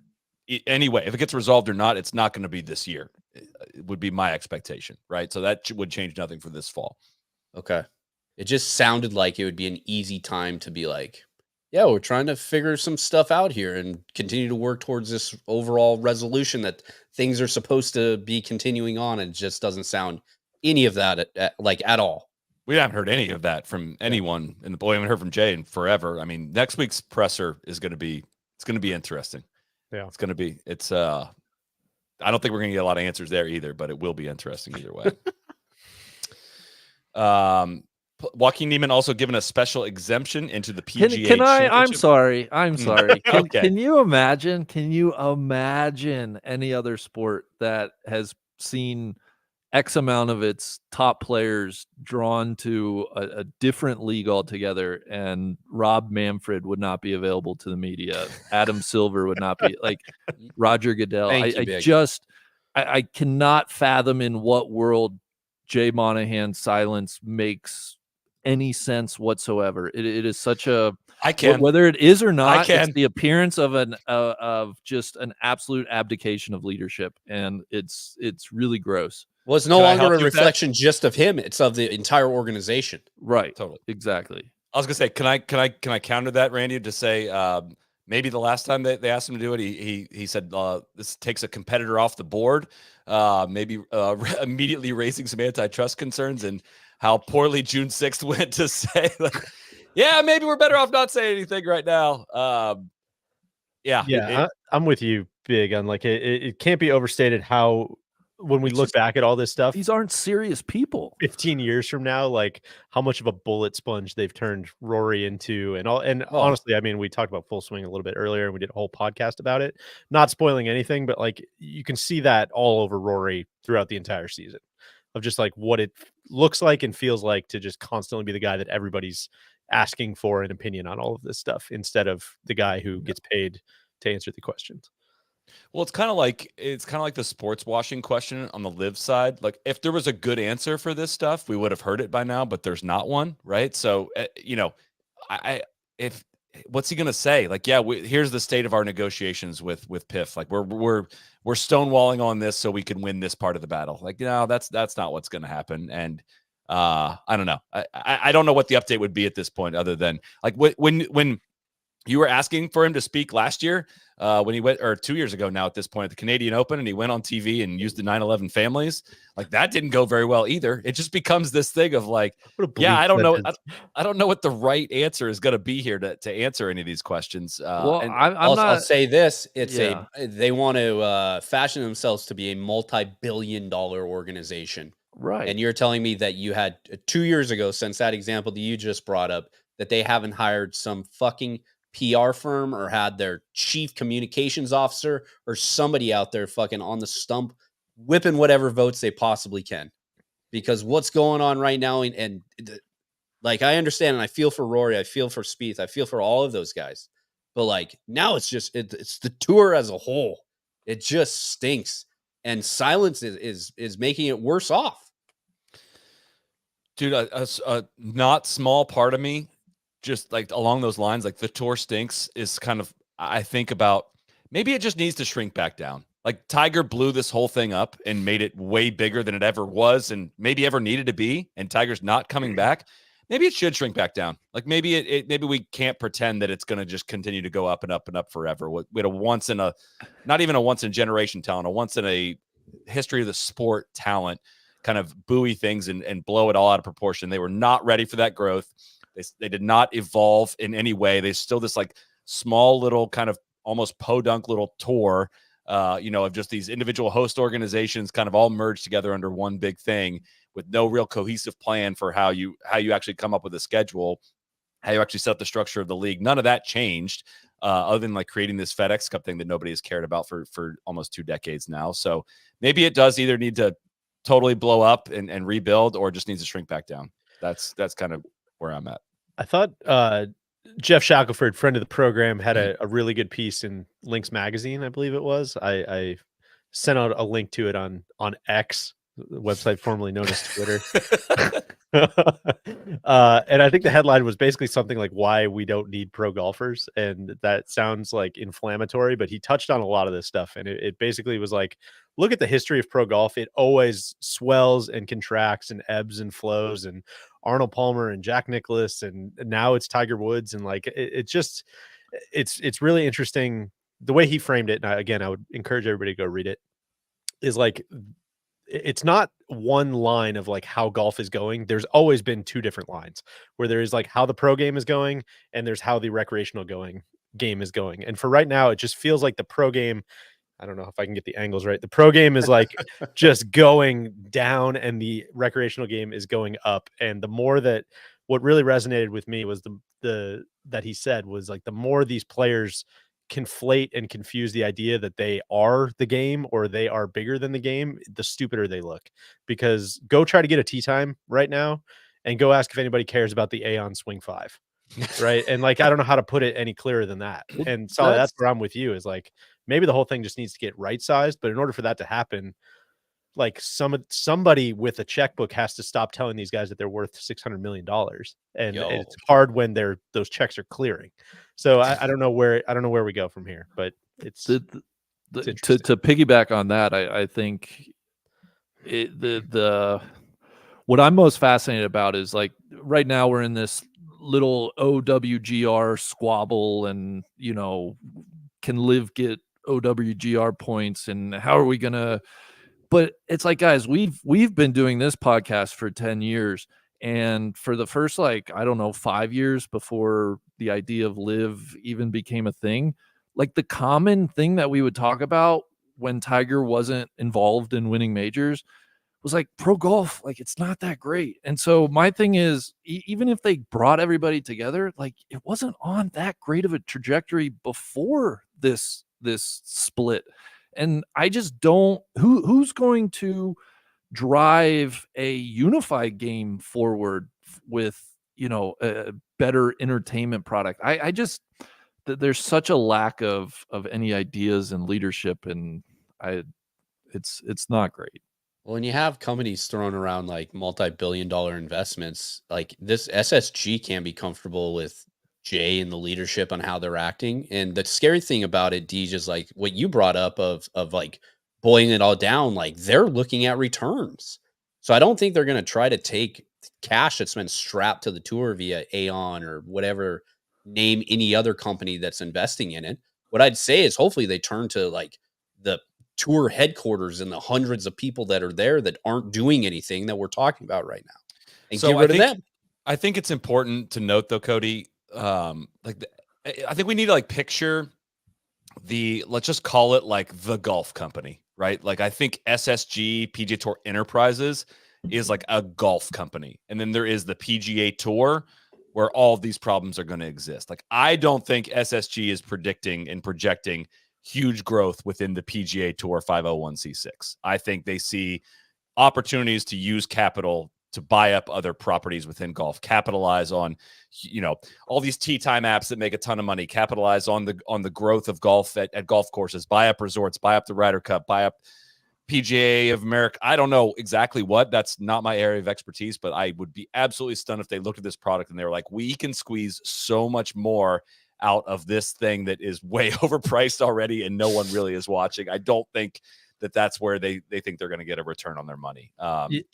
Anyway, if it gets resolved or not, it's not going to be this year. It would be my expectation, right? So that would change nothing for this fall. Okay. It just sounded like it would be an easy time to be like, yeah, we're trying to figure some stuff out here and continue to work towards this overall resolution that things are supposed to be continuing on. And it just doesn't sound any of that at all. We haven't heard any of that from anyone in the boy. We haven't heard from Jay in forever. I mean, next week's presser is going to be interesting. Yeah, it's going to be. I don't think we're going to get a lot of answers there either, but it will be interesting either way. Joaquin Niemann also given a special exemption into the PGA. Can I? I'm sorry. Okay. Can you imagine? Can you imagine any other sport that has seen X amount of its top players drawn to a different league altogether, and Rob Manfred would not be available to the media? Adam Silver would not be, like Roger Goodell. I cannot fathom in what world Jay Monahan's silence makes any sense whatsoever. It is such a, I can, whether it is or not, it's the appearance of of just an absolute abdication of leadership, and it's really gross. Well, it's no longer a reflection just of him; it's of the entire organization. Right. Totally. Exactly. I was gonna say, can I counter that, Randy, to say maybe the last time they asked him to do it, he said this takes a competitor off the board, maybe immediately raising some antitrust concerns, and how poorly June 6th went to say, like, yeah, maybe we're better off not saying anything right now. I'm with you big on, like, it can't be overstated how, when we look back at all this stuff, these aren't serious people. 15 years from now, like, how much of a bullet sponge they've turned Rory into, and all. And honestly, I mean, we talked about Full Swing a little bit earlier, and we did a whole podcast about it. Not spoiling anything, but like, you can see that all over Rory throughout the entire season, of just like what it looks like and feels like to just constantly be the guy that everybody's asking for an opinion on all of this stuff, instead of the guy who gets paid to answer the questions. Well, it's kind of like the sports washing question on the live side. Like, if there was a good answer for this stuff, we would have heard it by now, but there's not one, right? So, what's he gonna say? Like, yeah, here's the state of our negotiations with PIF. Like, we're stonewalling on this so we can win this part of the battle. Like, no, that's not what's gonna happen. And I don't know. I don't know what the update would be at this point, other than like when you were asking for him to speak last year, when he went, or 2 years ago now at this point, at the Canadian Open, and he went on TV and used the 9/11 families. Like, that didn't go very well either. It just becomes this thing of like, yeah, I don't know. I don't know what the right answer is going to be here to answer any of these questions. Well, I'll say this: they want to fashion themselves to be a multi-billion-dollar organization, right? And you're telling me that you had 2 years ago, since that example that you just brought up, that they haven't hired some fucking PR firm or had their chief communications officer or somebody out there fucking on the stump whipping whatever votes they possibly can. Because what's going on right now, and like, I understand, and I feel for Rory, I feel for Spieth, I feel for all of those guys, but like, now it's just it's the tour as a whole. It just stinks, and silence is making it worse off. Dude, a not small part of me, just like along those lines, like the tour stinks, is kind of, I think about, maybe it just needs to shrink back down. Like, Tiger blew this whole thing up and made it way bigger than it ever was, and maybe ever needed to be, and Tiger's not coming back. Maybe it should shrink back down. Like, maybe maybe we can't pretend that it's going to just continue to go up and up and up forever. We had not even a once in a generation talent, a once in a history of the sport talent kind of buoy things and blow it all out of proportion. They were not ready for that growth. They did not evolve in any way. They still this like small little kind of almost podunk little tour, of just these individual host organizations kind of all merged together under one big thing, with no real cohesive plan for how you actually come up with a schedule, how you actually set up the structure of the league. None of that changed, other than like creating this FedEx Cup thing that nobody has cared about for almost 2 decades now. So maybe it does either need to totally blow up and rebuild, or just needs to shrink back down. That's kind of where I'm at. I thought Jeff Shackelford, friend of the program, had a really good piece in Links Magazine, I believe it was. I sent out a link to it on X. the website formerly known as Twitter. And I think the headline was basically something like why we don't need pro golfers. And that sounds like inflammatory, but he touched on a lot of this stuff. And it basically was like, look at the history of pro golf. It always swells and contracts and ebbs and flows, and Arnold Palmer and Jack Nicklaus, and now it's Tiger Woods. And like, it's really interesting the way he framed it. And again, I would encourage everybody to go read it. Is like, it's not one line of like how golf is going. There's always been two different lines, where there is like how the pro game is going and there's how the recreational game is going. And for right now, it just feels like the pro game, I don't know if I can get the angles right. The pro game is like just going down and the recreational game is going up. And the more that, what really resonated with me was the that he said was like, the more these players conflate and confuse the idea that they are the game or they are bigger than the game, the stupider they look. Because go try to get a tee time right now and go ask if anybody cares about the Aon Swing 5. Right. And like, I don't know how to put it any clearer than that. And so that's where I'm with you, is like, maybe the whole thing just needs to get right sized. But in order for that to happen, like somebody with a checkbook has to stop telling these guys that they're worth $600 million. And it's hard when those checks are clearing. So I don't know where we go from here, but it's to piggyback on that. I think what I'm most fascinated about is like right now we're in this little OWGR squabble, and can Liv get OWGR points, and how are we gonna? But it's like, guys, we've been doing this podcast for 10 years. And for the first, 5 years before the idea of Liv even became a thing, like the common thing that we would talk about when Tiger wasn't involved in winning majors was like, pro golf, like it's not that great. And so my thing is, even if they brought everybody together, like it wasn't on that great of a trajectory before this split. And I just don't, who's going to drive a unified game forward with, a better entertainment product? I just, there's such a lack of any ideas and leadership, and it's not great. Well, when you have companies throwing around like multi-billion-dollar investments, like this SSG can't be comfortable with Jay and the leadership on how they're acting. And the scary thing about it, Deej, is like what you brought up of like boiling it all down, like they're looking at returns. So I don't think they're going to try to take cash that's been strapped to the tour via Aon or whatever, name any other company that's investing in it. What I'd say is hopefully they turn to like the tour headquarters and the hundreds of people that are there that aren't doing anything that we're talking about right now, and get rid of them. I think it's important to note though, Cody, I think we need to like picture let's just call it like the golf company, right? Like I think SSG, PGA Tour Enterprises, is like a golf company. And then there is the PGA Tour, where all of these problems are going to exist. Like I don't think SSG is predicting and projecting huge growth within the PGA Tour 501c6. I think they see opportunities to use capital to buy up other properties within golf, capitalize on, all these tee time apps that make a ton of money, capitalize on the growth of golf at golf courses, buy up resorts, buy up the Ryder Cup, buy up PGA of America. I don't know exactly what. That's not my area of expertise, but I would be absolutely stunned if they looked at this product and they were like, we can squeeze so much more out of this thing that is way overpriced already and no one really is watching. I don't think that's where they think they're going to get a return on their money.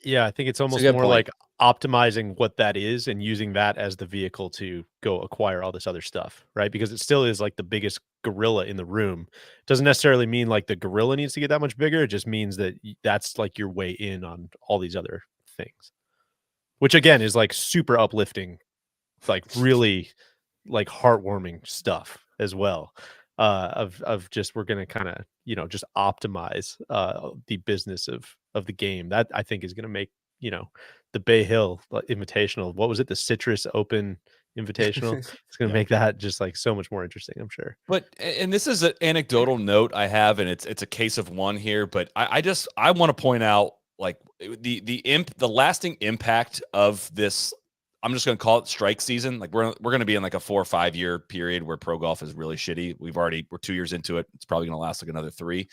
Yeah, I think it's almost more like optimizing what that is and using that as the vehicle to go acquire all this other stuff, right? Because it still is like the biggest gorilla in the room. Doesn't necessarily mean like the gorilla needs to get that much bigger. It just means that that's like your way in on all these other things, which again is like super uplifting, like really like heartwarming stuff as well. Of just, we're going to kind of, just optimize the business of the game. That I think is going to make, the Bay Hill Invitational, what was it? The Citrus Open Invitational. It's going to make that just like so much more interesting, I'm sure. But, and this is an anecdotal note I have, and it's a case of one here, but I want to point out like the lasting impact of this. I'm just going to call it strike season. Like we're going to be in like a 4 or 5 year period where pro golf is really shitty. We're 2 years into it. It's probably going to last like another 3.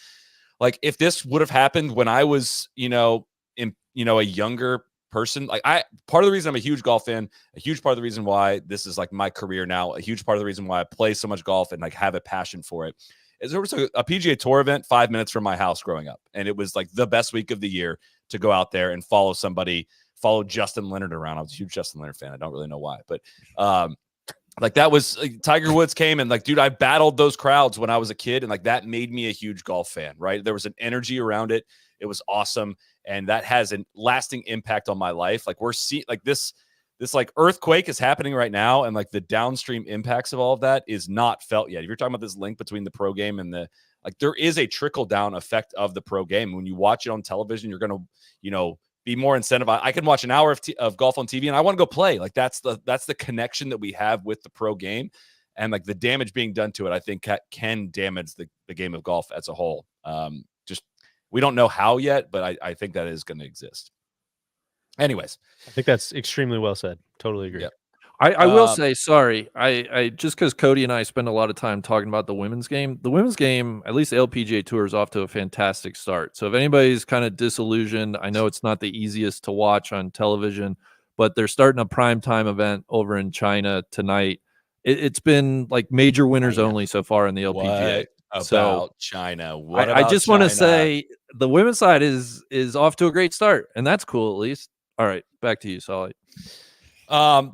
Like if this would have happened when I was, in a younger person, like part of the reason I'm a huge golf fan, a huge part of the reason why this is like my career now, a huge part of the reason why I play so much golf and like have a passion for it, is there was a PGA Tour event 5 minutes from my house growing up, and it was like the best week of the year to go out there and follow Justin Leonard around. I was a huge Justin Leonard fan. I don't really know why, but like that was like, Tiger Woods came, and like, dude, I battled those crowds when I was a kid, and like that made me a huge golf fan, right? There was an energy around it. It was awesome. And that has a lasting impact on my life. Like we're seeing like this like earthquake is happening right now. And like the downstream impacts of all of that is not felt yet. If you're talking about this link between the pro game and there is a trickle down effect of the pro game. When you watch it on television, you're going to, be more incentivized. I can watch an hour of golf on TV and I want to go play. Like that's the connection that we have with the pro game, and like the damage being done to it, I think can damage the game of golf as a whole. We don't know how yet, but I think that is going to exist. Anyways, I think that's extremely well said. Totally agree. Yeah. I will say, sorry, I just because Cody and I spend a lot of time talking about the women's game, at least the LPGA Tour, is off to a fantastic start. So if anybody's kind of disillusioned, I know it's not the easiest to watch on television, but they're starting a primetime event over in China tonight. It's been like major winners only so far in the LPGA. China? I just want to say the women's side is off to a great start, and that's cool at least. All right, back to you, Solly. A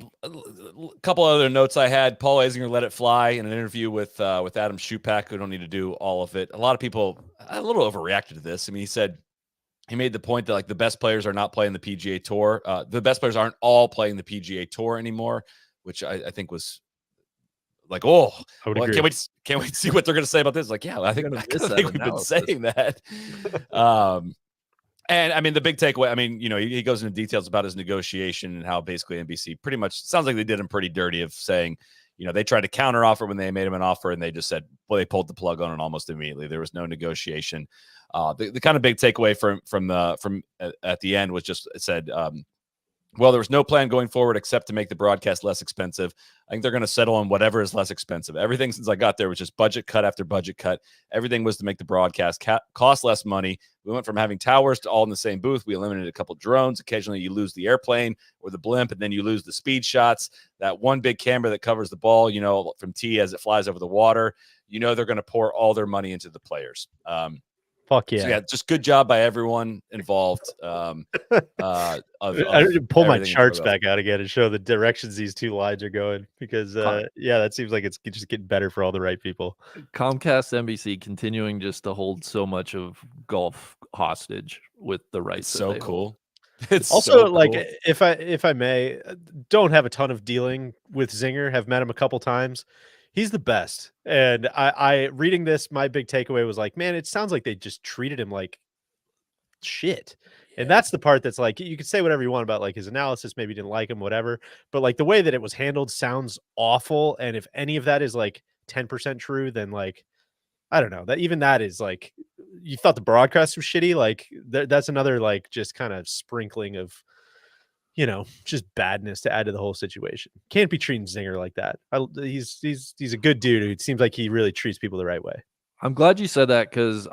couple other notes I had. Paul Azinger let it fly in an interview with Adam Schupak. We don't need to do all of it. A lot of people a little overreacted to this. I mean, he made the point that like the best players are not playing the PGA Tour. The best players aren't all playing the PGA Tour anymore, which I think was like, oh, well, can't wait to see what they're going to say about this. Like, yeah, I think we've been saying that. And I mean, the big takeaway, I mean, he goes into details about his negotiation and how basically NBC pretty much sounds like they did him pretty dirty of saying, they tried to counter offer when they made him an offer, and they just said, well, they pulled the plug on it almost immediately. There was no negotiation. The kind of big takeaway from at the end was just, it said, well, there was no plan going forward except to make the broadcast less expensive. I think they're going to settle on whatever is less expensive. Everything since I got there was just budget cut after budget cut. Everything was to make the broadcast cost less money. We went from having towers to all in the same booth. We eliminated a couple drones. Occasionally you lose the airplane or the blimp, and then you lose the speed shots. That one big camera that covers the ball, from tee as it flies over the water. They're going to pour all their money into the players. Fuck yeah. So yeah, just good job by everyone involved. I need to pull my charts back out again and show the directions these two lines are going, because that seems like it's just getting better for all the right people. Comcast NBC continuing just to hold so much of golf hostage with the rights. It's so cool. It's also so like cool. If I may, don't have a ton of dealing with Zinger, have met him a couple times. He's the best. And I reading this, my big takeaway was like, man, it sounds like they just treated him like shit. Yeah. And that's the part that's like, you could say whatever you want about like his analysis, maybe you didn't like him, whatever. But like the way that it was handled sounds awful. And if any of that is like 10% true, then like, I don't know, that is like, you thought the broadcast was shitty. Like that's another like just kind of sprinkling of, just badness to add to the whole situation. Can't be treating Zinger like that. He's a good dude. It seems like he really treats people the right way. I'm glad you said that, because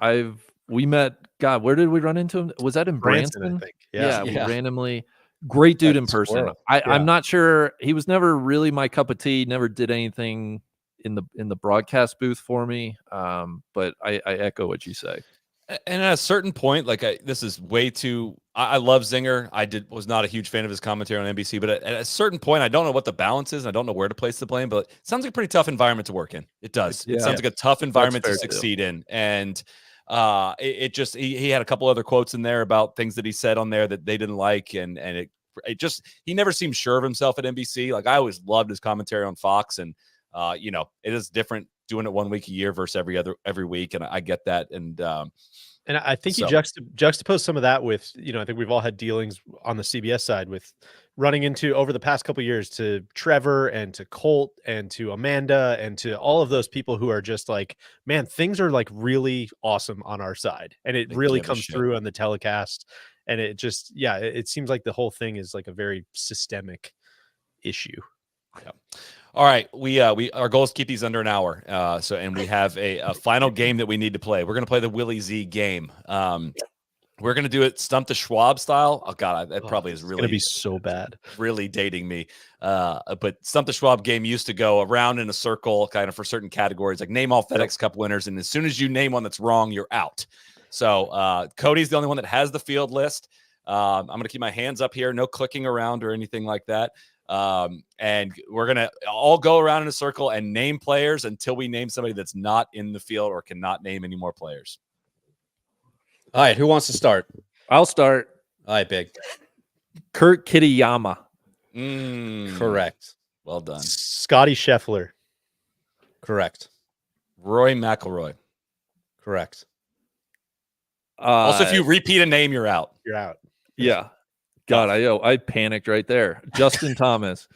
we met. God, where did we run into him? Was that in Branson? I think. Yeah, we randomly. Great dude in person. I'm not sure. He was never really my cup of tea. Never did anything in the broadcast booth for me. But I echo what you say. And at a certain point, like this is way too. I love Zinger. Was not a huge fan of his commentary on NBC, but at a certain point, I don't know what the balance is. I don't know where to place the blame, but it sounds like a pretty tough environment to work in. It does. It sounds like a tough environment to succeed in. And it just he had a couple other quotes in there about things that he said on there that they didn't like, and it just he never seemed sure of himself at NBC. Like I always loved his commentary on Fox, and it is different doing it 1 week a year versus every week, and I get that. And I think you juxtapose some of that with, I think we've all had dealings on the CBS side with running into over the past couple of years to Trevor and to Colt and to Amanda and to all of those people who are just like, man, things are like really awesome on our side. And it really comes through on the telecast. And it just, it seems like the whole thing is like a very systemic issue. Yeah. All right, our goal is to keep these under an hour. And we have a final game that we need to play. We're going to play the Willie Z game. We're gonna do it Stump the Schwab style. Oh God, that probably is really gonna be so bad. really dating me. But Stump the Schwab game used to go around in a circle, kind of for certain categories, like name all FedEx Cup winners, and as soon as you name one that's wrong, you're out. So Cody's the only one that has the field list. I'm gonna keep my hands up here, no clicking around or anything like that. And we're gonna all go around in a circle and name players until we name somebody that's not in the field or cannot name any more players. All right, who wants to start? I'll start. All right, Big. Kurt Kitayama. Correct. Well done. Scotty Scheffler. Correct. Roy McIlroy. Correct. Also, if you repeat a name, you're out. You're out. Yeah. God, I panicked right there. Justin Thomas.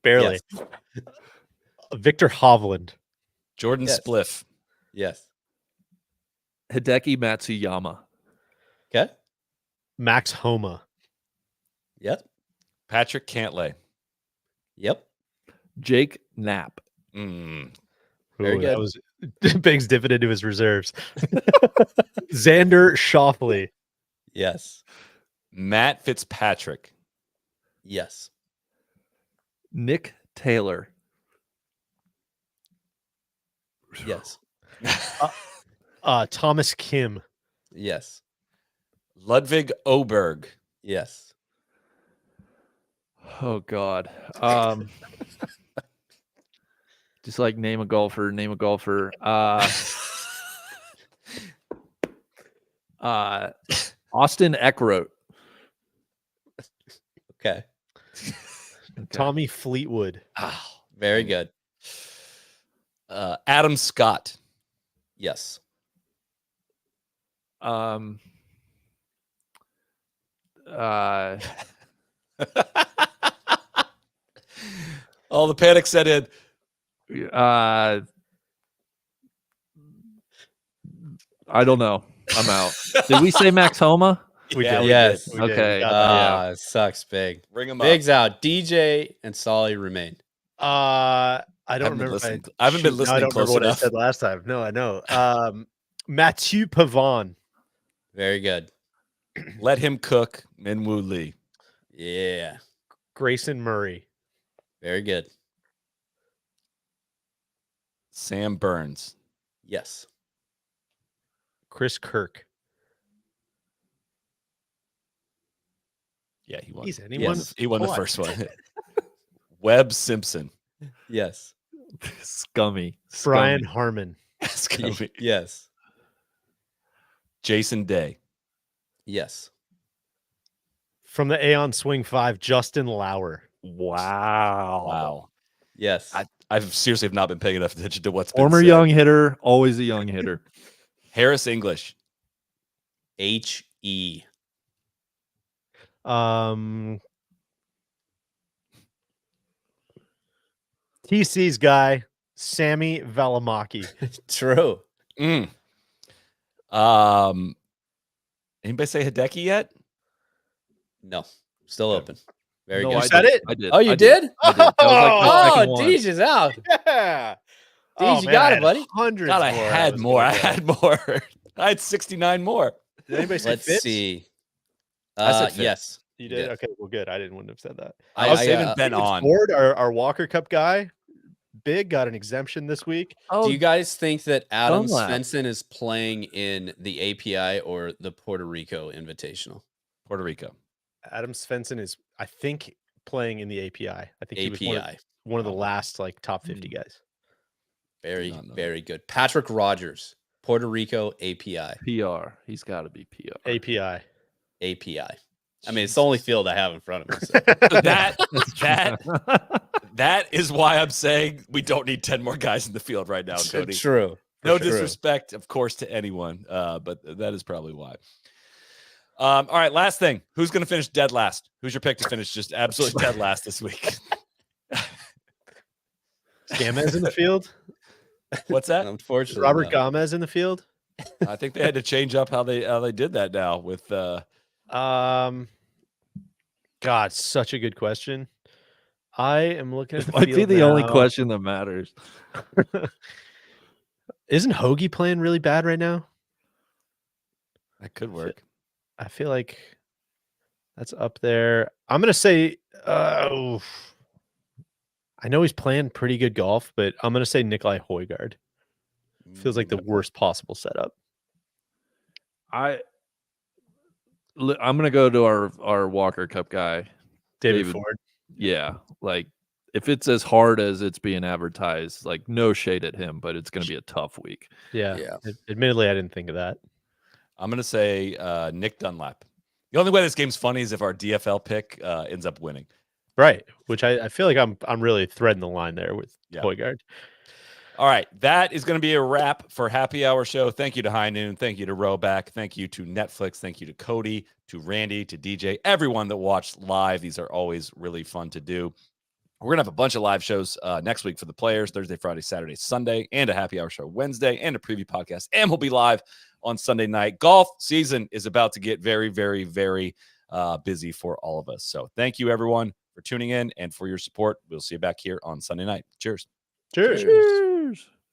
Barely. Yes. Victor Hovland. Jordan Yes. Spliff. Yes. Hideki Matsuyama. Okay. Max Homa. Yep. Patrick Cantlay. Yep. Jake Knapp. Mm. Very Ooh, good. That was Big's dipping into his reserves. Xander Schauffele. Yes. Matt Fitzpatrick. Yes. Nick Taylor. Yes. Thomas Kim. Yes. Ludwig Oberg. Yes. Oh God. Just like name a golfer. Austin Eckroat. Okay. Tommy Fleetwood. Oh, Very good. Adam Scott. Yes. Oh, the panic set in. I don't know. I'm out. Did we say Max Homa? We Yeah, did. we Yes. did. We did. Okay. We got that. It sucks, Big. Bring him up. Big's out. DJ and Solly remain. I don't haven't been remember. listening- I haven't been I listening don't remember close what enough. I said last time. No, I know. Mathieu Pavon. Very good. Let him cook. Minwoo Lee. Yeah. Grayson Murray. Very good. Sam Burns. Yes. Chris Kirk. Yeah, he won. He's He won, anyone. he won the What? first one. Webb Simpson. Yes. Scummy. Brian Harmon. Yes. Jason Day. Yes. From the Aeon Swing 5, Justin Lauer. Wow. Yes. I seriously have not been paying enough attention to what's been Former said. young hitter, always a young hitter. Harris English. H.E. TC's guy, Sammy Valimaki. True. Anybody say Hideki yet? No. Still open. Very No, good. I said did. it? I did. Oh, you I did? I did. That was like my Oh, second one. Deej is out. Yeah. Deej, you got it, buddy. Hundreds. God, I more had was more. gonna I go. had more. I had 69 more. Did anybody say Let's Fitz? see. I said Fitz. Yes. You You did? did. Okay, well, good. I wouldn't have said that. I was saving Ben Fitz on. Ward, our Walker Cup guy, Big, got an exemption this week. Oh, Do you guys think that Adam Dunlap. Svensson is playing in the API or the Puerto Rico Invitational? Puerto Rico. Adam Svensson is, I think, playing in the API. I think he was API. one of the last like top 50 guys. Very, not know very good. Patrick Rogers, Puerto Rico API. PR. He's got to be PR. API. API. I mean, it's the only field I have in front of me. So. That is why I'm saying we don't need 10 more guys in the field right now, Cody. True. No True. disrespect, of course, to anyone, but that is probably why. All right, last thing. Who's going to finish dead last? Who's your pick to finish just absolutely dead last this week? Gamez in the field? What's that? Unfortunately, Robert no. Gamez in the field? I think they had to change up how they did that now with God, such a good question. I am looking at the Might be field the only now. question that matters. Isn't Hoagie playing really bad right now? That could work. I feel like that's up there. I'm gonna say I know he's playing pretty good golf, but I'm gonna say Nikolai Højgaard. Feels like the worst possible setup. I'm gonna go to our Walker Cup guy, David Ford. Yeah, like if it's as hard as it's being advertised, like no shade at him, but it's gonna be a tough week. Yeah. Admittedly, I didn't think of that. I'm gonna say Nick Dunlap. The only way this game's funny is if our DFL pick ends up winning. Right, which I feel like I'm really threading the line there with Højgaard. All right, that is going to be a wrap for Happy Hour Show. Thank you to High Noon. Thank you to Roback. Thank you to Netflix. Thank you to Cody, to Randy, to DJ, everyone that watched live. These are always really fun to do. We're going to have a bunch of live shows next week for the players, Thursday, Friday, Saturday, Sunday, and a Happy Hour Show Wednesday, and a preview podcast. And we'll be live on Sunday night. Golf season is about to get very, very, very busy for all of us. So thank you, everyone, for tuning in and for your support. We'll see you back here on Sunday night. Cheers. Cheers. Cheers.